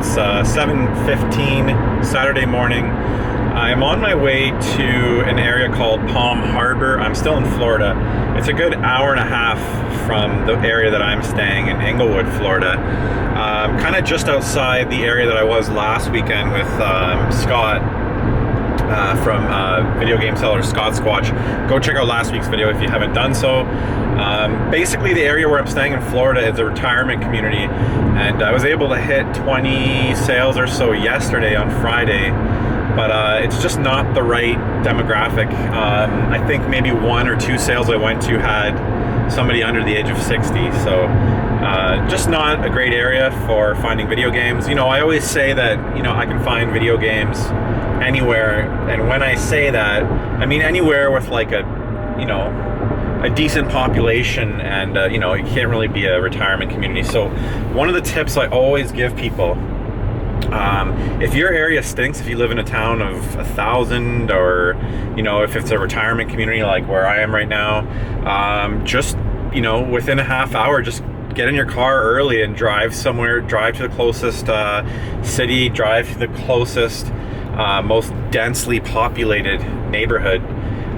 It's 7:15 Saturday morning. I'm on my way to an area called Palm Harbor. I'm still in Florida. It's a good hour and a half from the area that I'm staying in Inglewood, Florida. Kind of just outside the area that I was last weekend with Scott from video game seller Scott Squatch. Go check out last week's video if you haven't done so. Basically, the area where I'm staying in Florida is a retirement community, and I was able to hit 20 sales or so yesterday on Friday, but it's just not the right demographic. I think maybe 1 or 2 sales I went to had somebody under the age of 60, so just not a great area for finding video games. You know, I always say that, you know, I can find video games anywhere, and when I say that, I mean anywhere with like a, you know, a decent population, and you know, it can't really be a retirement community. So one of the tips I always give people, if your area stinks, if you live in a town of 1,000, or you know, if it's a retirement community like where I am right now, just, you know, within a half hour, just get in your car early and drive somewhere, drive to the closest city, drive to the closest most densely populated neighborhood,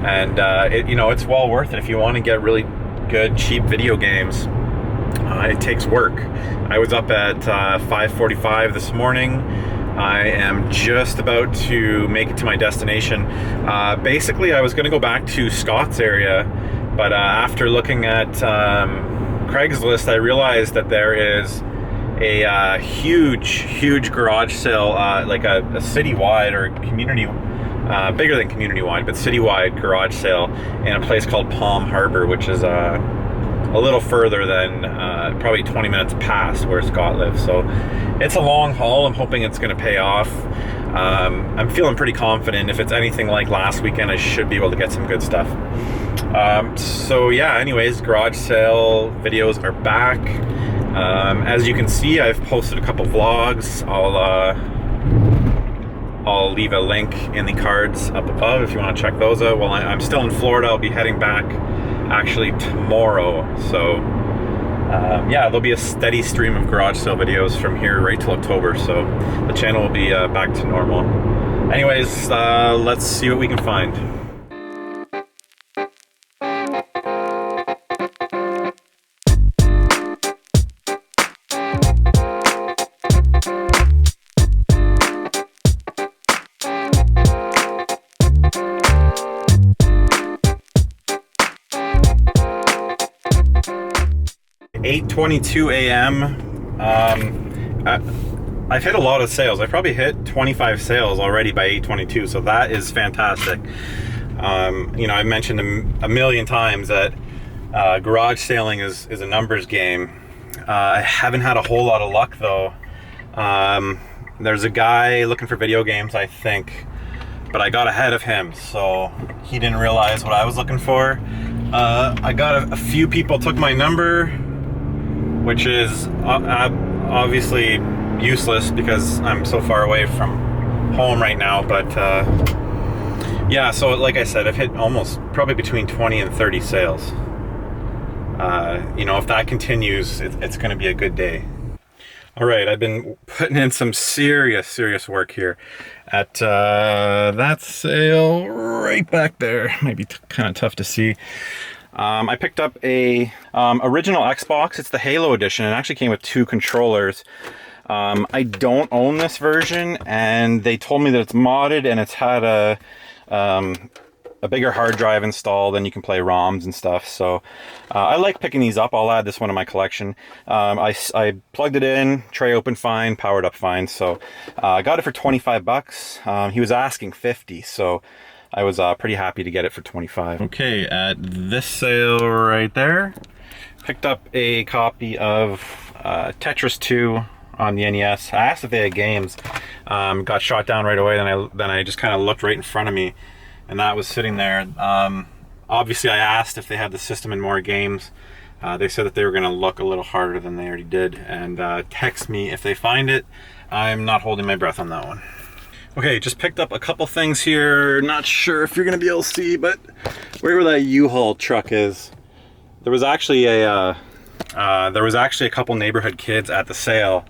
and you know, it's well worth it if you want to get really good cheap video games. It takes work. I was up at 5:45 this morning. I am just about to make it to my destination. Basically, I was going to go back to Scott's area, but after looking at Craigslist, I realized that there is a huge garage sale, like a citywide or community, bigger than community-wide, but citywide garage sale in a place called Palm Harbor, which is a little further than probably 20 minutes past where Scott lives. So it's a long haul. I'm hoping it's going to pay off. I'm feeling pretty confident. If it's anything like last weekend, I should be able to get some good stuff. So yeah, anyways, garage sale videos are back. As you can see, I've posted a couple vlogs. I'll leave a link in the cards up above if you want to check those out. Well, I'm still in Florida. I'll be heading back actually tomorrow. So yeah, there'll be a steady stream of garage sale videos from here right till October. So the channel will be back to normal. Anyways, let's see what we can find. 8:22 a.m. I've hit a lot of sales. I probably hit 25 sales already by 8:22, so that is fantastic. You know, I mentioned a million times that garage sailing is a numbers game. I haven't had a whole lot of luck though. There's a guy looking for video games, I think, but I got ahead of him, so he didn't realize what I was looking for. I got a few people took my number, which is obviously useless because I'm so far away from home right now. But yeah, so like I said, I've hit almost probably between 20 and 30 sales. You know, if that continues, it's going to be a good day. All right, I've been putting in some serious work here at that sale right back there. Might be kind of tough to see. I picked up a original Xbox. It's the Halo edition. It actually came with 2 controllers. I don't own this version, and they told me that it's modded and it's had a bigger hard drive installed, and you can play ROMs and stuff. So I like picking these up. I'll add this one to my collection. I plugged it in, tray opened fine, powered up fine. So I got it for 25 bucks. He was asking 50, so I was pretty happy to get it for 25. Okay, at this sale right there, picked up a copy of Tetris 2 on the NES. I asked if they had games. Got shot down right away. Then I just kind of looked right in front of me, and that was sitting there. Obviously, I asked if they had the system and more games. They said that they were going to look a little harder than they already did, and text me if they find it. I'm not holding my breath on that one. Okay, just picked up a couple things here. Not sure if you're gonna be able to see, but wherever that U-Haul truck is, there was actually a couple neighborhood kids at the sale,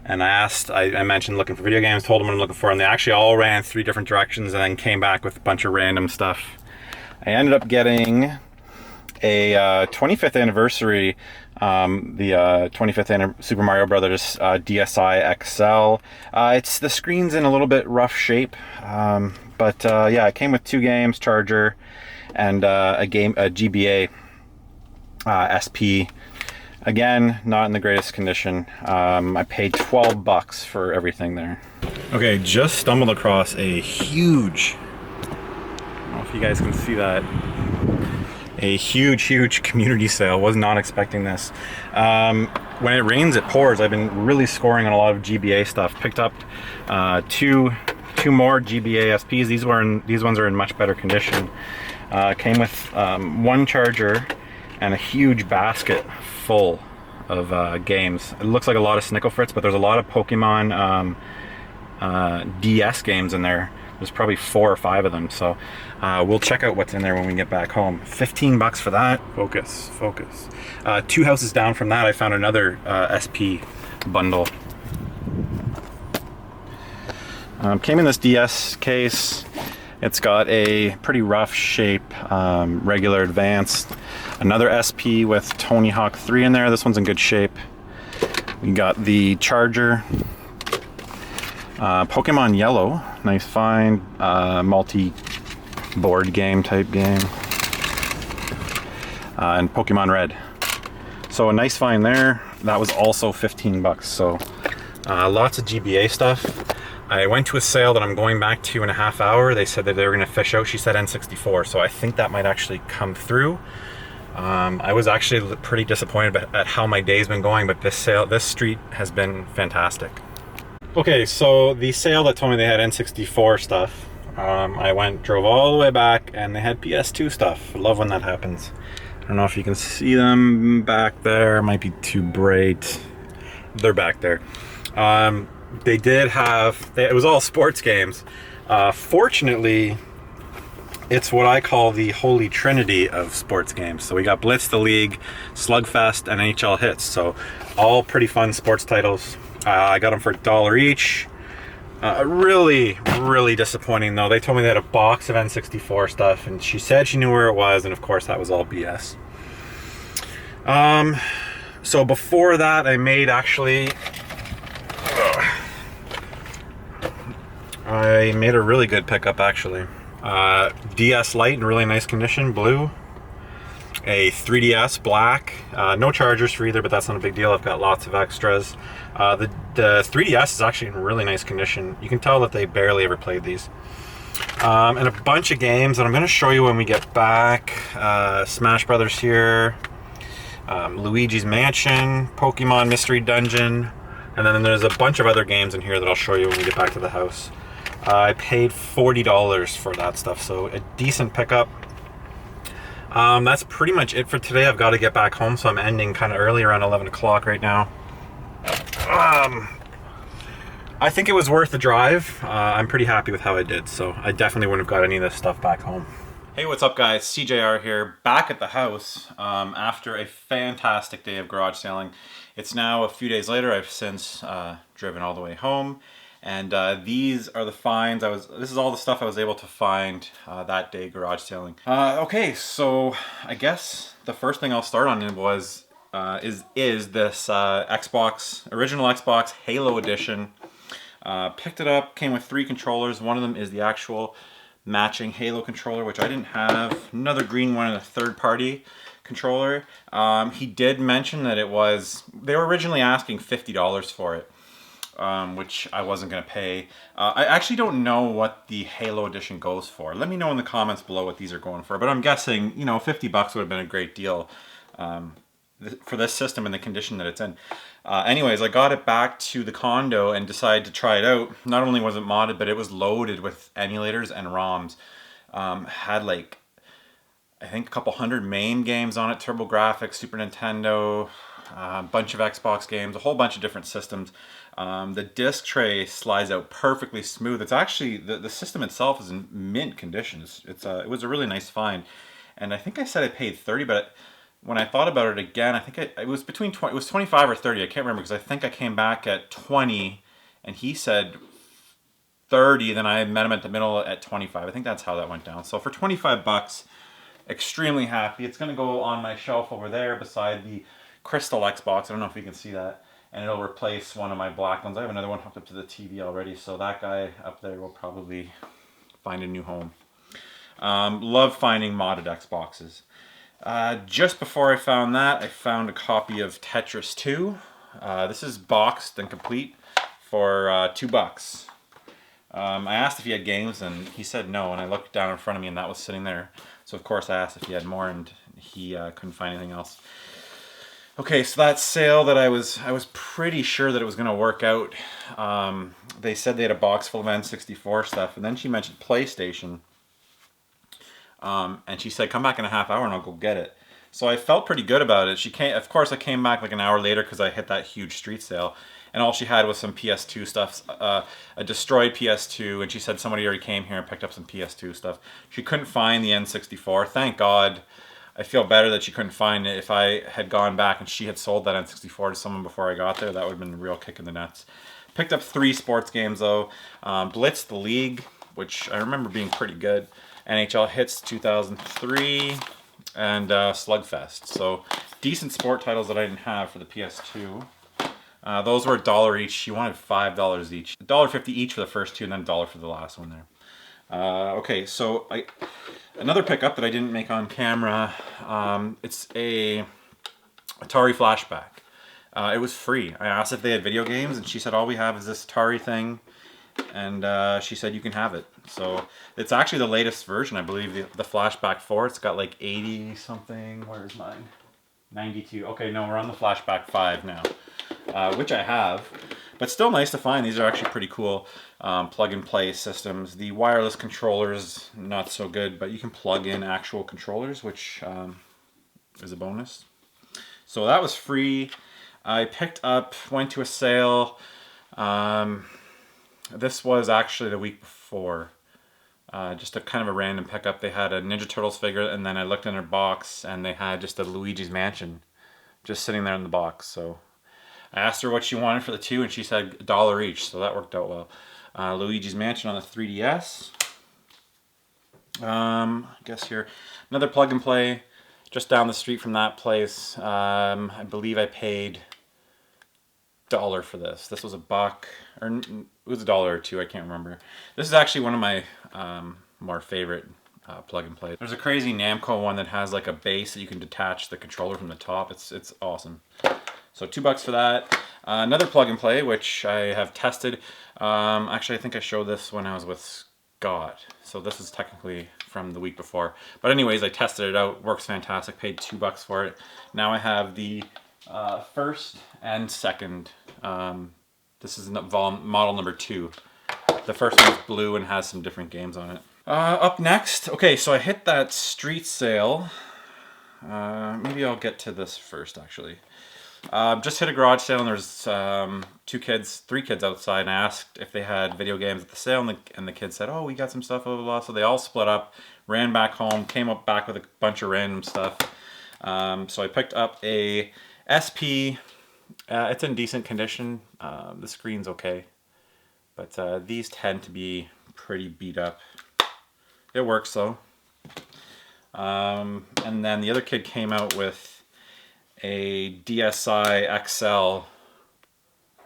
and I mentioned looking for video games, told them what I'm looking for, and they actually all ran 3 different directions and then came back with a bunch of random stuff. I ended up getting a 25th anniversary, the 25th Super Mario Brothers DSi XL. It's the screen's in a little bit rough shape, but yeah, it came with 2 games, charger, and a GBA SP. Again, not in the greatest condition. I paid $12 for everything there. Okay, just stumbled across a huge, I don't know if you guys can see that, a huge community sale. Was not expecting this. When it rains, it pours. I've been really scoring on a lot of GBA stuff. Picked up two more GBA SPs. These ones are in much better condition. Came with 1 charger and a huge basket full of games. It looks like a lot of Snickle Fritz, but there's a lot of Pokemon DS games in there. There's probably 4 or 5 of them, so we'll check out what's in there when we get back home. $15 for that. Focus. 2 houses down from that, I found another SP bundle. Came in this DS case. It's got a pretty rough shape, regular advanced. Another SP with Tony Hawk 3 in there. This one's in good shape. We got the charger. Pokemon Yellow, nice find. Multi-board game type game. And Pokemon Red. So a nice find there. That was also $15. So lots of GBA stuff. I went to a sale that I'm going back to in a half hour. They said that they were going to fish out. She said N64, so I think that might actually come through. I was actually pretty disappointed at how my day's been going, but this street has been fantastic. Okay, so the sale that told me they had N64 stuff, I drove all the way back, and they had PS2 stuff. I love when that happens. I don't know if you can see them back there. Might be too bright. They're back there. They did have, it was all sports games. Fortunately, it's what I call the holy trinity of sports games. So we got Blitz the League, Slugfest, and NHL Hits. So all pretty fun sports titles. I got them for $1 each. Really disappointing though. They told me they had a box of N64 stuff, and she said she knew where it was, and of course that was all BS. So before that, I made a really good pickup actually. DS Lite in really nice condition, blue. A 3DS black, no chargers for either, but that's not a big deal. I've got lots of extras. The 3DS is actually in really nice condition. You can tell that they barely ever played these. And a bunch of games that I'm going to show you when we get back. Smash Brothers here, Luigi's Mansion, Pokemon Mystery Dungeon, and then there's a bunch of other games in here that I'll show you when we get back to the house. I paid $40 for that stuff, so a decent pickup. That's pretty much it for today. I've got to get back home, so I'm ending kind of early, around 11 o'clock right now. I think it was worth the drive. I'm pretty happy with how I did, so I definitely wouldn't have got any of this stuff back home. Hey, what's up guys? SeeJayAre here, back at the house after a fantastic day of garage sailing. It's now a few days later. I've since driven all the way home, and these are the finds. This is all the stuff I was able to find that day garage sailing. Okay, so I guess the first thing I'll start on is this original Xbox Halo Edition. Picked it up, came with 3 controllers. One of them is the actual matching Halo controller, which I didn't have. Another green one and a third-party controller. He did mention that they were originally asking $50 for it, which I wasn't going to pay. I actually don't know what the Halo Edition goes for. Let me know in the comments below what these are going for, but I'm guessing, you know, $50 would have been a great deal for this system in the condition that it's in. Anyways, I got it back to the condo and decided to try it out. Not only was it modded, but it was loaded with emulators and ROMs. Had like, I think a couple hundred MAME games on it, TurboGrafx, Super Nintendo, a bunch of Xbox games, a whole bunch of different systems. The disc tray slides out perfectly smooth. It's actually, the system itself is in mint condition. It was a really nice find. And I think I said I paid $30, but when I thought about it again, I think it was between 20, it was 25 or 30. I can't remember because I think I came back at 20 and he said 30, then I met him at the middle at 25. I think that's how that went down. So for 25 bucks, extremely happy. It's gonna go on my shelf over there beside the Crystal Xbox. I don't know if you can see that. And it'll replace one of my black ones. I have another one hooked up to the TV already, so that guy up there will probably find a new home. Love finding modded Xboxes. Just before I found that, I found a copy of Tetris 2. This is boxed and complete for $2. I asked if he had games and he said no, and I looked down in front of me and that was sitting there. So of course I asked if he had more and he couldn't find anything else. Okay, so that sale that I was pretty sure that it was going to work out. They said they had a box full of N64 stuff, and then she mentioned PlayStation. And she said, come back in a half hour and I'll go get it. So I felt pretty good about it. Of course I came back like an hour later because I hit that huge street sale. And all she had was some PS2 stuff, a destroyed PS2, and she said somebody already came here and picked up some PS2 stuff. She couldn't find the N64. Thank God. I feel better that she couldn't find it. If I had gone back and she had sold that N64 to someone before I got there, that would have been a real kick in the nuts. Picked up 3 sports games though. Blitz the League, which I remember being pretty good. NHL Hits 2003, and Slugfest. So decent sport titles that I didn't have for the PS2. Those were $1 each. She wanted $5 each. $1.50 each for the first 2, and then $1 for the last one there. Okay, so another pickup that I didn't make on camera. It's a Atari Flashback. It was free. I asked if they had video games, and she said, all we have is this Atari thing. And she said you can have it. So it's actually the latest version, I believe, the Flashback 4. It's got like 80 something. Where's mine? 92. Okay, no, we're on the Flashback 5 now, which I have. But still nice to find. These are actually pretty cool plug-and-play systems. The wireless controllers, not so good, but you can plug in actual controllers, which is a bonus. So that was free. I went to a sale. This was actually the week before. Just a kind of a random pickup. They had a Ninja Turtles figure, and then I looked in their box, and they had just a Luigi's Mansion just sitting there in the box. So I asked her what she wanted for the 2, and she said $1 each, so that worked out well. Luigi's Mansion on the 3DS. I guess here, another plug and play just down the street from that place. I believe I paid $1 for this. This was $1, or it was $1 or $2, I can't remember. This is actually one of my more favorite plug and play. There's a crazy Namco one that has like a base that you can detach the controller from the top. It's awesome. So $2 for that. Another plug and play, which I have tested. Actually, I think I showed this when I was with Scott. So this is technically from the week before. But anyways, I tested it out. Works fantastic. Paid $2 for it. Now I have the first and second. This is model number 2. The first one's blue and has some different games on it. Up next, okay, so I hit that street sale. Maybe I'll get to this first, actually. Just hit a garage sale, and there's 3 kids outside, and I asked if they had video games at the sale, and the kids said, oh, we got some stuff, blah, blah, blah. So they all split up, ran back home, came back with a bunch of random stuff. So I picked up a SP. It's in decent condition. The screen's okay, but these tend to be pretty beat up. It works though. And then the other kid came out with a DSi XL.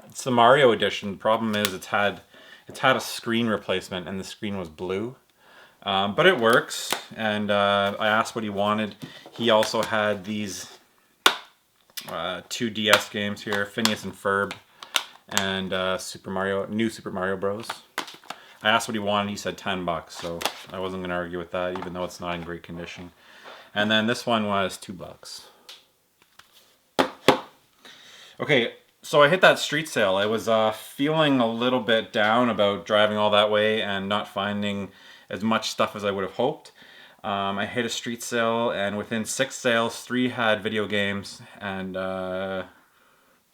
It's the Mario edition. The problem is it's had a screen replacement, and the screen was blue. But it works, and I asked what he wanted. He also had these 2 DS games here, Phineas and Ferb, and New Super Mario Bros. I asked what he wanted, he said $10, so I wasn't going to argue with that, even though it's not in great condition. And then this one was $2. Okay, so I hit that street sale. I was feeling a little bit down about driving all that way and not finding as much stuff as I would have hoped. I hit a street sale, and within 6 sales, 3 had video games, and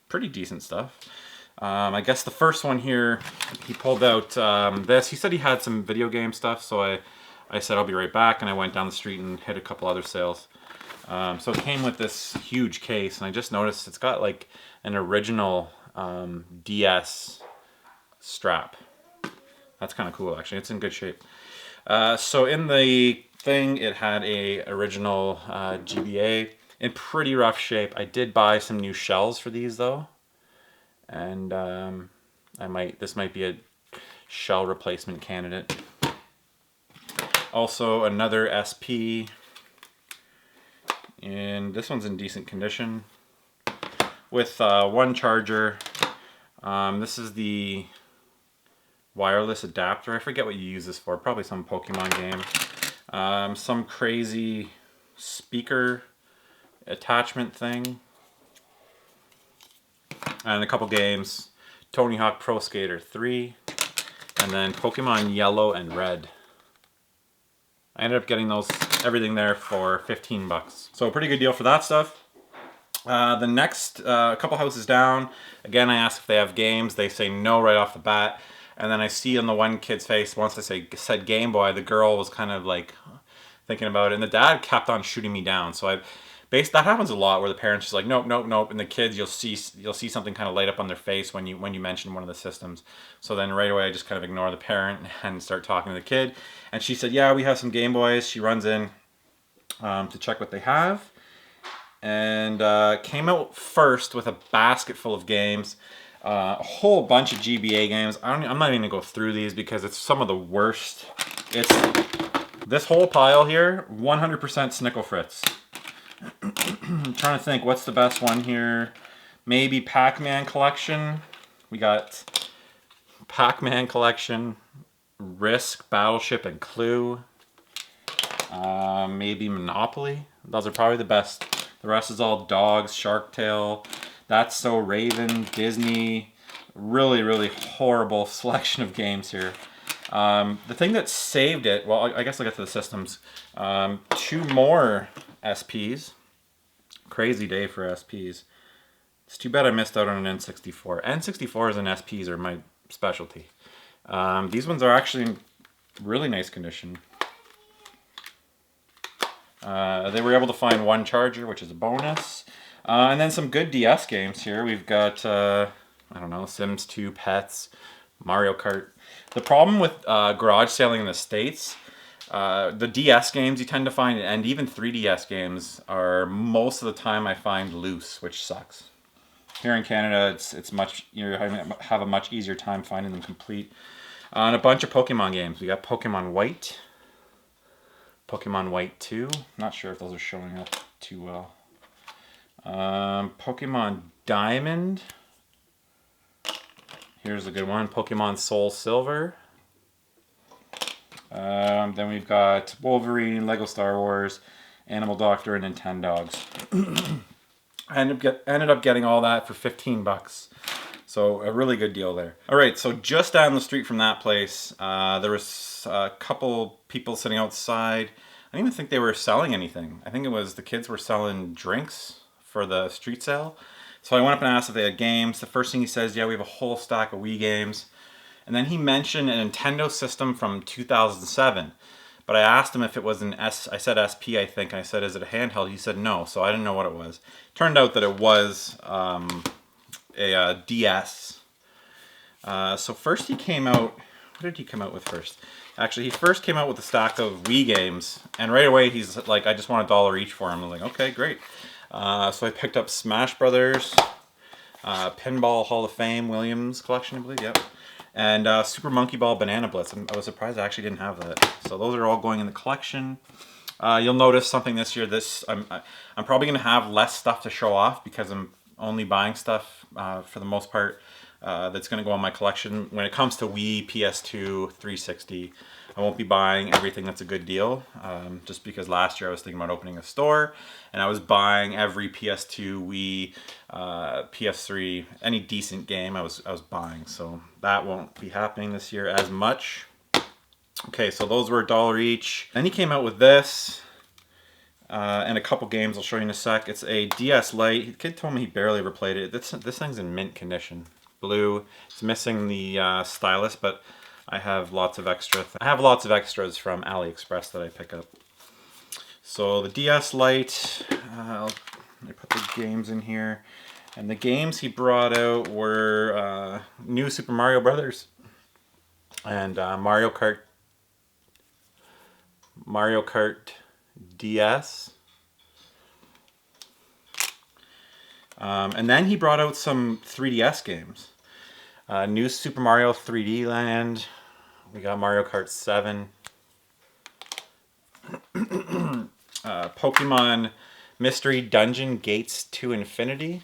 pretty decent stuff. I guess the first one here, he pulled out this. He said he had some video game stuff, so I said I'll be right back, and I went down the street and hit a couple other sales. So it came with this huge case, and I just noticed it's got like an original DS strap. That's kind of cool, actually. It's in good shape. So in the thing, it had a original GBA in pretty rough shape. I did buy some new shells for these though, and this might be a shell replacement candidate. Also another SP, and this one's in decent condition with one charger. This is the wireless adapter. I forget what you use this for, probably some Pokemon game. Some crazy speaker attachment thing, and a couple games. Tony Hawk Pro Skater 3, and then Pokemon Yellow and Red. I ended up getting everything there for 15 bucks. So a pretty good deal for that stuff. The next couple houses down, again, I asked if they have games. They say no right off the bat. And then I see on the one kid's face, once I said Game Boy, the girl was kind of like thinking about it. And the dad kept on shooting me down. So that happens a lot, where the parents just like, nope, nope, nope. And the kids, you'll see something kind of light up on their face when you mention one of the systems. So then right away I just kind of ignore the parent and start talking to the kid. And she said, yeah, we have some Game Boys. She runs in to check what they have. And came out first with a basket full of games. A whole bunch of GBA games. I'm not even gonna go through these because it's some of the worst. It's this whole pile here, 100% Snickle Fritz. I'm trying to think, what's the best one here? Maybe Pac-Man Collection. We got Pac-Man Collection, Risk, Battleship, and Clue. Maybe Monopoly. Those are probably the best. The rest is all Dogs, Shark Tale, That's So Raven, Disney. Really, really horrible selection of games here. The thing that saved it, well, I guess I'll get to the systems. 2 more SPs. Crazy day for SPs. It's too bad I missed out on an N64. N64s and SPs are my specialty. These ones are actually in really nice condition. They were able to find one charger, which is a bonus. And then some good DS games here. We've got, I don't know, Sims 2, Pets, Mario Kart. The problem with garage selling in the States, the DS games you tend to find, and even 3DS games, are most of the time I find loose, which sucks. Here in Canada, it's much, you have a much easier time finding them complete. And a bunch of Pokemon games. We got Pokemon White, Pokemon White 2. Not sure if those are showing up too well. Pokemon Diamond. Here's a good one. Pokemon Soul Silver. Then we've got Wolverine, Lego Star Wars, Animal Doctor, and Nintendogs. I ended up getting all that for 15 bucks. So a really good deal there. All right, so just down the street from that place, there was a couple people sitting outside. I don't even think they were selling anything. I think it was the kids were selling drinks for the street sale. So I went up and asked if they had games. The first thing he says, yeah, we have a whole stack of Wii games. And then he mentioned a Nintendo system from 2007. But I asked him if it was I said SP, I think. And I said, is it a handheld? He said no, so I didn't know what it was. Turned out that it was a DS. So first he came out, what did he come out with first? Actually, he first came out with a stack of Wii games. And right away he's like, I just want $1 each for them. I'm like, okay, great. So I picked up Smash Brothers, Pinball Hall of Fame, Williams collection, I believe, yep. And Super Monkey Ball Banana Blitz. I was surprised I actually didn't have that. So those are all going in the collection. You'll notice something this year. I'm probably going to have less stuff to show off because I'm only buying stuff for the most part that's going to go on my collection. When it comes to Wii, PS2, 360, I won't be buying everything that's a good deal. Just because last year I was thinking about opening a store and I was buying every PS2, Wii, PS3, any decent game I was buying. So that won't be happening this year as much. Okay, so those were $1 each. Then he came out with this and a couple games I'll show you in a sec. It's a DS Lite. The kid told me he barely ever played it. This thing's in mint condition. Blue. It's missing the stylus, but I have lots of extras from AliExpress that I pick up. So the DS Lite, let me put the games in here. And the games he brought out were New Super Mario Brothers and Mario Kart DS. And then he brought out some 3DS games. New Super Mario 3D Land. We got Mario Kart 7. Pokemon Mystery Dungeon Gates to Infinity.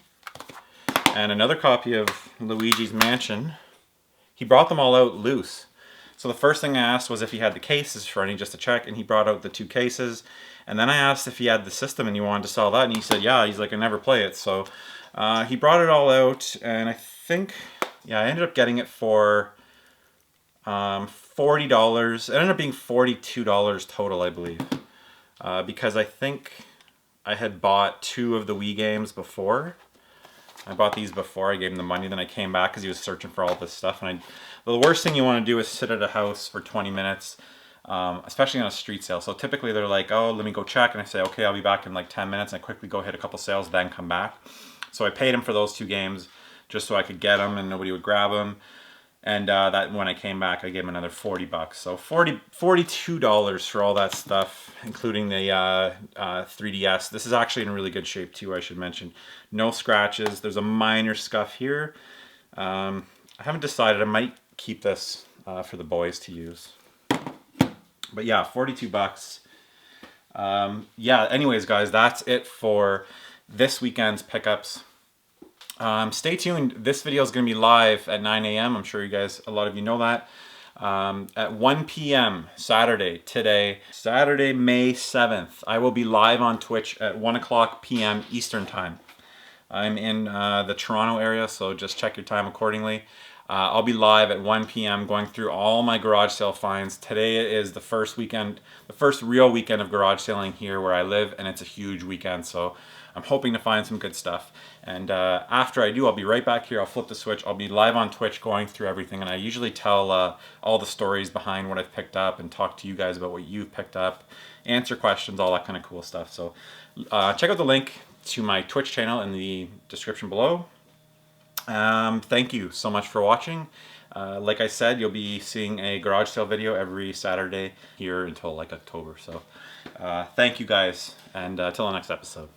And another copy of Luigi's Mansion. He brought them all out loose. So the first thing I asked was if he had the cases for any, just to check, and he brought out the 2 cases. And then I asked if he had the system and he wanted to sell that, and he said yeah. He's like, I never play it. So he brought it all out, and I think, yeah, I ended up getting it for $40. It ended up being $42 total, I believe. Because I think I had bought 2 of the Wii games before. I bought these before, I gave him the money, then I came back because he was searching for all this stuff. And the worst thing you want to do is sit at a house for 20 minutes, especially on a street sale. So typically they're like, oh, let me go check. And I say, okay, I'll be back in like 10 minutes. And I quickly go hit a couple sales, then come back. So I paid him for those 2 games just so I could get them and nobody would grab them. And that when I came back, I gave him another $40. So $42 for all that stuff, including the 3DS. This is actually in really good shape too, I should mention. No scratches. There's a minor scuff here. I haven't decided. I might keep this for the boys to use. But yeah, $42. Yeah, anyways, guys, that's it for this weekend's pickups. Stay tuned. This video is going to be live at 9 a.m. I'm sure you guys, a lot of you know that. At 1 p.m. Saturday, Saturday, May 7th, I will be live on Twitch at 1 o'clock p.m. Eastern Time. I'm in the Toronto area, so just check your time accordingly. I'll be live at 1 p.m. going through all my garage sale finds. Today is the first real weekend of garage selling here where I live, and it's a huge weekend, so I'm hoping to find some good stuff. And after I do, I'll be right back here. I'll flip the switch. I'll be live on Twitch going through everything, and I usually tell all the stories behind what I've picked up and talk to you guys about what you've picked up, answer questions, all that kind of cool stuff. So check out the link to my Twitch channel in the description below. Thank you so much for watching. Like I said, you'll be seeing a garage sale video every Saturday here until like October. So thank you guys, and till the next episode.